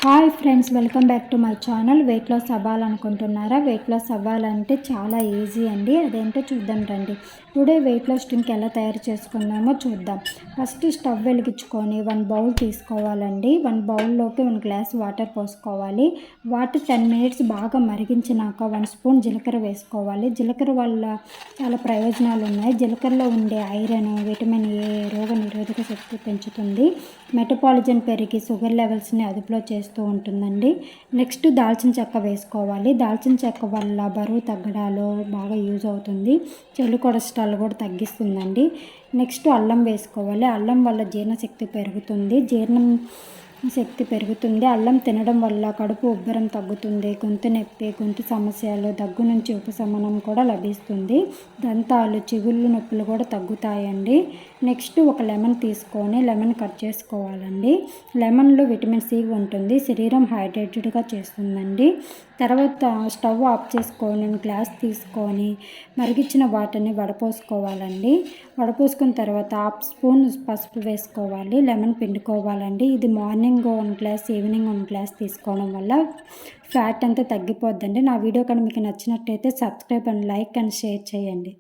Hi friends, welcome back to my channel. Weight loss అవ్వాలనుకుంటున్నారా? Weight loss అవ్వాలంటే చాలా easy అండి. అదేంటో చూద్దాం రండి. టుడే వెయిట్ లాస్ డ్రింక్ ఎలా తయారు చేసుకుందామో చూద్దాం. ఫస్ట్ స్టవ్ వెలిగించుకొని 1 బౌల్ తీసుకోవాలండి. 1 బౌల్లోకి 1 గ్లాస్ వాటర్ పోసుకోవాలి. వాటర్ 10 మినిట్స్ బాగా మరిగించినాక 1 స్పూన్ జీలకర్ర వేసుకోవాలి. జీలకర్ర వల్ల చాలా ప్రయోజనాలు ఉన్నాయి. జీలకర్రలో ఉండే ఐరన్, విటమిన్ ఏ రోగ నిరోధక శక్తి పెంచుతుంది. మెటబాలిజం పెరిగి షుగర్ లెవెల్స్ని అదుపులో చేస్తూ ఉంటుందండి. నెక్స్ట్ దాల్చిన చెక్క వేసుకోవాలి. దాల్చిన చెక్క వల్ల బరువు తగ్గడాలో బాగా యూజ్ అవుతుంది. చెడు కొలెస్ట్రాల్ కూడా తగ్గిస్తుందండి. నెక్స్ట్ అల్లం వేసుకోవాలి. అల్లం వల్ల జీర్ణశక్తి పెరుగుతుంది. అల్లం తినడం వల్ల కడుపు ఉబ్బరం తగ్గుతుంది. గొంతు నొప్పి, గొంతు సమస్యలు, దగ్గు నుంచి ఉపశమనం కూడా లభిస్తుంది. దంతాలు, చిగుళ్ళు నొప్పులు కూడా తగ్గుతాయండి. నెక్స్ట్ ఒక లెమన్ తీసుకొని లెమన్ కట్ చేసుకోవాలండి. లెమన్లో విటమిన్ సి ఉంటుంది. శరీరం హైడ్రేటెడ్గా చేస్తుందండి. తర్వాత స్టవ్ ఆఫ్ చేసుకొని గ్లాస్ తీసుకొని మరిగించిన వాటర్ని వడపోసుకోవాలండి. వడపోసుకున్న తర్వాత 1/2 స్పూన్ పసుపు వేసుకోవాలి. లెమన్ పిండుకోవాలండి. ఇది మార్నింగ్ 1 గ్లాస్, ఈవినింగ్ 1 గ్లాస్ తీసుకోవడం వల్ల ఫ్యాట్ అంతా తగ్గిపోద్దండి. నా వీడియో కానీ మీకు నచ్చినట్టయితే subscribe and like and share చేయండి.